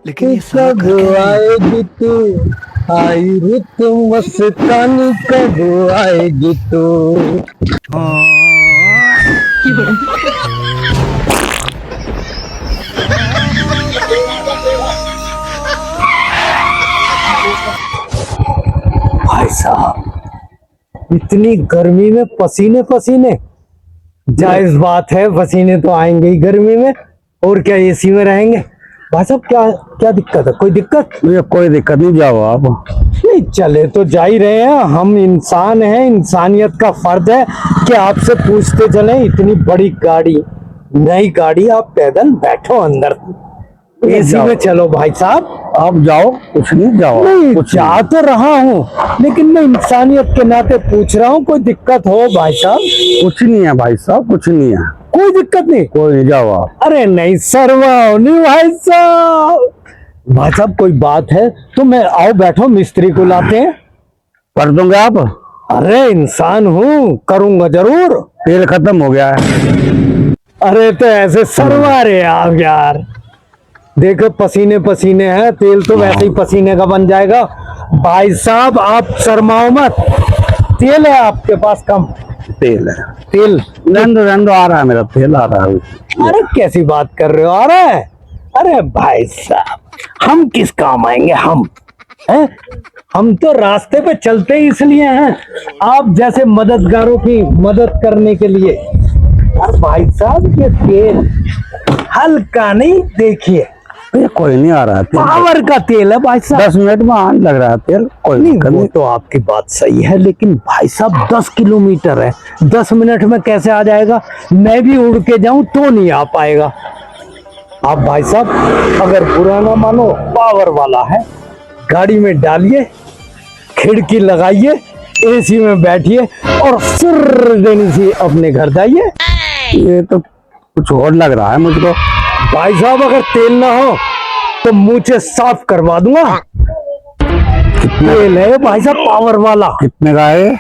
लेकिन ये कब आएगी तू, आई रुत मस्तानी, कब आएगी तू। भाई साहब, इतनी गर्मी में पसीने पसीने। जायज बात है, पसीने तो आएंगे ही गर्मी में। और क्या एसी में रहेंगे? भाई साहब, क्या क्या दिक्कत है? कोई दिक्कत? मुझे कोई दिक्कत नहीं, जाओ आप। नहीं, चले तो जा ही रहे हैं। हम इंसान हैं, इंसानियत का फर्ज है कि आपसे पूछते चले। इतनी बड़ी गाड़ी, नई गाड़ी, आप पैदल बैठो अंदर, एसी में चलो। भाई साहब आप जाओ, कुछ नहीं, जाओ। नहीं, कुछ जा तो रहा हूँ, लेकिन मैं इंसानियत के नाते पूछ रहा हूँ, कोई दिक्कत हो भाई साहब? कुछ नहीं है भाई साहब, कुछ नहीं है, कोई दिक्कत नहीं? कोई नहीं, जाओ आप। अरे नहीं सरवाओ नहीं भाई साहब। भाई साहब, कोई बात है तो मैं, आओ बैठो, मिस्त्री को लाते हैं। कर दोगे आप? अरे इंसान हूँ, करूंगा जरूर। तेल खत्म हो गया है। अरे तो ऐसे सरवा रहे आप यार। देखो पसीने पसीने हैं, तेल तो वैसे ही पसीने का बन जाएगा। भाई साहब आप शर्माओ मत। तेल है आपके पास? कम तेल है। तेल? रंदो आ रहा है, मेरा तेल आ रहा है। अरे कैसी बात कर रहे हो? आ रहा है? अरे भाई साहब, हम किस काम आएंगे? हम हैं? हम तो रास्ते पे चलते ही इसलिए हैं, आप जैसे मददगारों की मदद करने के लिए। अरे भाई साहब, ये तेल हल्का नहीं, देखिए ये कोई नहीं आ रहा है तेल। पावर का तेल है भाई साहब। 10 मिनट में आने लग रहा है तेल। कोई नहीं, दिक्कत वो नहीं। तो आपकी बात सही है, लेकिन भाई साहब 10 किलोमीटर है, 10 मिनट में कैसे आ जाएगा? मैं भी उड़ के जाऊं तो नहीं आ पाएगा। आप भाई साहब अगर बुरा ना मानो, पावर वाला है, गाड़ी में डालिए, खिड़की लगाइए, एसी में बैठिए और सुर देनी से अपने घर जाइए। ये तो कुछ और लग रहा है मुझको। भाई साहब अगर तेल ना हो तो मुझे साफ करवा दूंगा। तेल है भाई साहब, पावर वाला। कितने का है?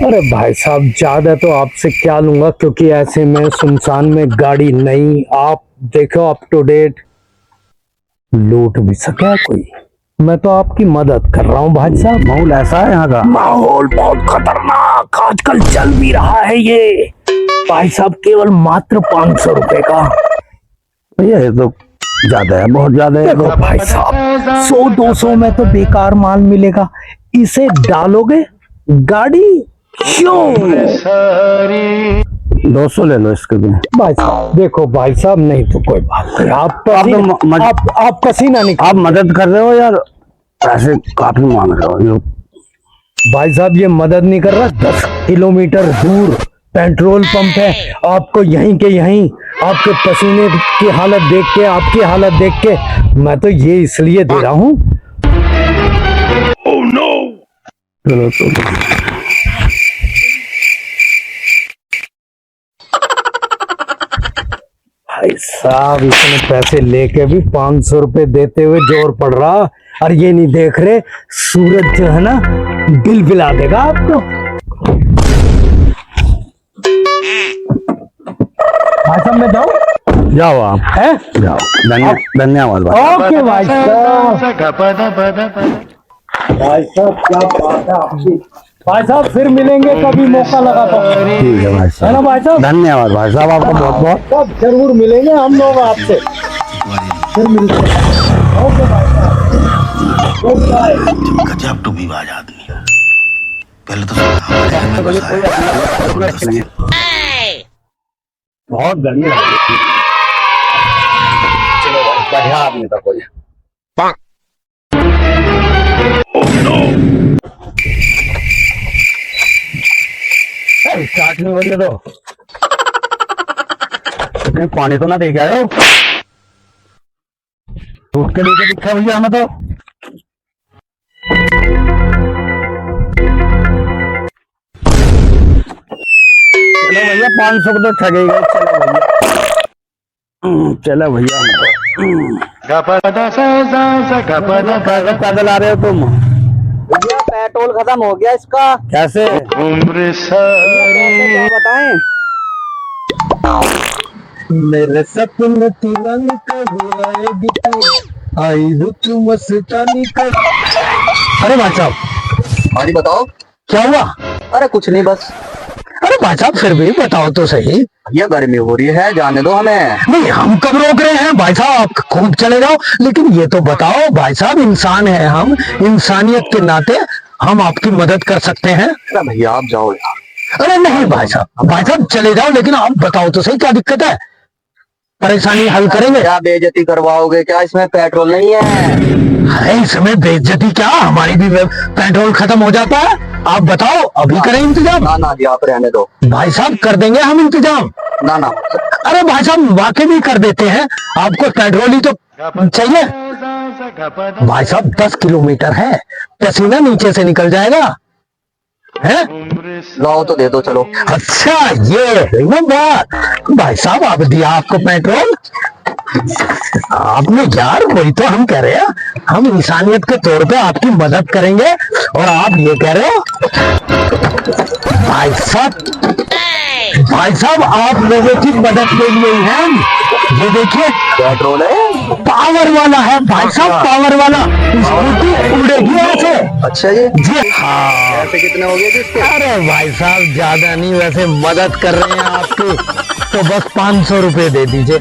अरे भाई साहब ज्यादा तो आपसे क्या लूंगा, क्योंकि ऐसे में सुनसान में गाड़ी नहीं, आप देखो अप टू डेट, लूट भी सके कोई। मैं तो आपकी मदद कर रहा हूँ भाई साहब। माहौल ऐसा है यहाँ का? माहौल बहुत खतरनाक आजकल चल भी रहा है ये भाई साहब, केवल मात्र 500 रुपए का। भैया ये तो ज्यादा है, बहुत ज्यादा है। देखो भाई साहब, 100-200 में तो बेकार माल मिलेगा, इसे डालोगे गाड़ी क्यों? 200 ले लो इसके भी। भाई साहब देखो भाई साहब, नहीं तो कोई बात नहीं। आप पसीना नहीं। आप मदद कर रहे हो यार, पैसे काफी मांग रहे हो ये। भाई साहब ये मदद नहीं कर रहा, 10 किलोमीटर दूर पेट्रोल पंप है, आपको यहीं के यहीं आपके पसीने की हालत देख के, आपकी हालत देख के मैं तो ये इसलिए दे रहा हूँ। Oh no. चलो चलो। भाई साहब इतने पैसे लेके भी 500 रुपए देते हुए जोर पड़ रहा, और ये नहीं देख रहे सूरज जो है ना बिल बिला देगा आपको। भाई साहब मैं जाऊं? जाओ आप, हैं? जाओ। धन्यवाद भाई। ओके भाई साहब। भाई साहब क्या बात है आपकी। भाई साहब फिर मिलेंगे कभी मौका लगा तो। ठीक है भाई है ना साहब, भाई साहब? धन्यवाद भाई साहब, आपका बहुत बहुत। सब जरूर मिलेंगे हम लोग आपसे, फिर मिलते हैं। ओके भाई साहब, बाय। गजब टूबीबाज आदमी है। पहले तो हमारे घर में घुसा है। बहुत गर्मी लग रही थी। चलो भाई, बढ़िया आदमी था कोई। स्टार्ट नहीं हो रही तो कहीं पानी तो ना दे के आए हो? टूट के नीचे दिखा भैया हमें तो। चलो भैया, 500 को तो ठगे गए। चलो भैया, पैदल आ रहे हो तुम? भैया पेट्रोल खत्म हो गया इसका। कैसे? उम्र सारी क्या बताएं? मेरे सपने तुरंत हुआ आई हो तू मस्तानी कर। अरे भाई साहब, हाँ जी बताओ। क्या हुआ? अरे कुछ नहीं बस। अरे भाई साहब फिर भी बताओ तो सही। ये गर्मी हो रही है, जाने दो हमें। नहीं, हम कब रोक रहे हैं भाई साहब, आप खूब चले जाओ। लेकिन ये तो बताओ भाई साहब, इंसान है हम, इंसानियत के नाते हम आपकी मदद कर सकते हैं। अरे भैया आप जाओ यार। अरे नहीं भाई साहब चले जाओ, लेकिन आप बताओ तो सही क्या दिक्कत है, परेशानी हल करेंगे। क्या बेइज्जती करवाओगे क्या? इसमें पेट्रोल नहीं है। अरे इसमें बेइज्जती क्या, हमारी भी पेट्रोल खत्म हो जाता है। आप बताओ, अभी करें इंतजाम? ना ना जी आप रहने दो। भाई साहब कर देंगे हम इंतजाम। ना ना। अरे भाई साहब वाकई भी कर देते हैं, आपको पेट्रोल ही तो चाहिए। भाई साहब 10 किलोमीटर है, पसीना नीचे से निकल जाएगा है। लाओ तो दे दो चलो। अच्छा ये है वो बात। भाई साहब आप दिया आपको पेट्रोल आपने, यार वही तो हम कह रहे हैं, हम इंसानियत के तौर पे आपकी मदद करेंगे और आप ये कह रहे हो। भाई साहब आप लोगों की मदद के लिए ही हैं। ये देखिए पेट्रोल है, पावर वाला है भाई साहब, पावर वाला, स्कूटी उड़ेगी ऐसे। अच्छा जी। जी हाँ। पैसे कितने हो गए जी इसके? अरे भाई साहब ज्यादा नहीं, वैसे मदद कर रहे हैं आपकी, तो बस 500 रुपए दे दीजिए।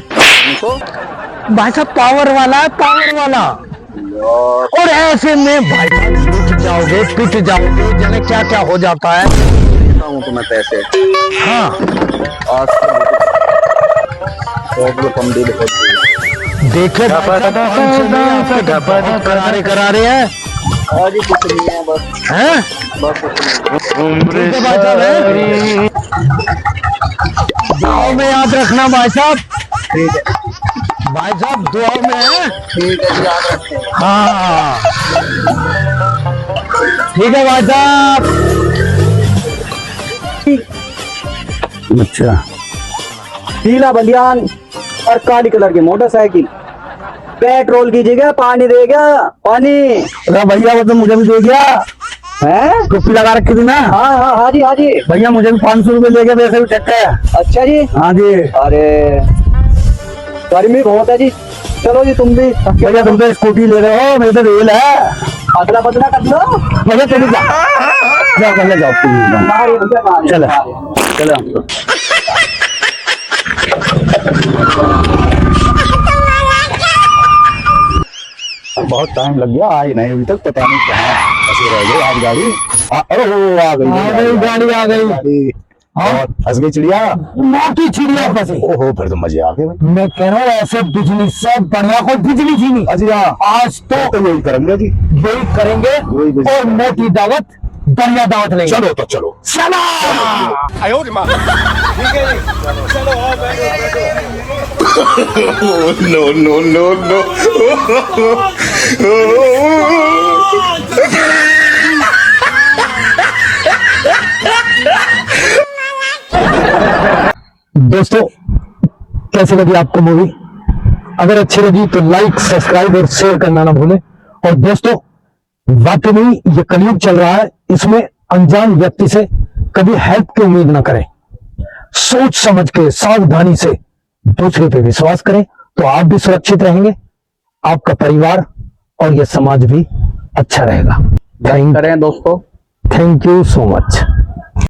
भाई साहब पावर वाला है, पावर वाला। और ऐसे में भाई साहब पिट जाओगे, जाने क्या क्या हो जाता है। देता हूँ तुम्हें पैसे। हाँ आज तो कम दे दो। देखे करारे हैं। आज ही कुछ नहीं है बस। हैं? बस कुछ नहीं। ठीक है भाई साहब है? दुआओं में याद रखना भाई साहब। ठीक है भाई साहब दुआओं में है। ठीक है जी याद रखते हैं। हाँ ठीक है भाई साहब। अच्छा पीला बलियान और काली कलर की मोटरसाइकिल, पेट्रोल की जगह पानी देगा। पानी अरे भैया वो तो मुझे भी दे गया है। टोपी लगा रखी थी ना। हाँ हाँ हाँ जी हाँ जी। भैया मुझे भी 500 रुपए दे गया, वैसे भी चक्का है। अच्छा जी। हाँ जी। अरे गर्मी बहुत है जी, चलो जी तुम भी। भैया तुम तो स्कूटी ले रहे हो, मेरे तो रेल है। अदला बदला कर लो। भैया चले जाओ पहले जाओ चलो चलो। बहुत टाइम लग गया, आई नहीं अभी तक, पता नहीं कहाँ फंसे रह गए आज गाड़ी। अरे वो आ गई गाड़ी आ गई। और फंस गई चिड़िया। मोटी चिड़िया फंसी। ओहो फिर तो मजे आ गए। मैं कह रहा हूँ ऐसे बिजली से बढ़िया कोई बिजली थी नहीं। अजी हाँ आज तो यही करेंगे जी, यही करेंगे वही बिजली। और मोटी दावत, बढ़िया दावत लेंगे। चलो तो चलो। दोस्तों कैसे लगी आपको मूवी? अगर अच्छी लगी तो लाइक, सब्सक्राइब और शेयर करना ना भूलें। और दोस्तों वाकई में ये कलयुग चल रहा है, इसमें अनजान व्यक्ति से कभी हेल्प की उम्मीद ना करें। सोच समझ के सावधानी से दूसरे पे विश्वास करें तो आप भी सुरक्षित रहेंगे, आपका परिवार और यह समाज भी अच्छा रहेगा। करें दोस्तों। Thank you so much.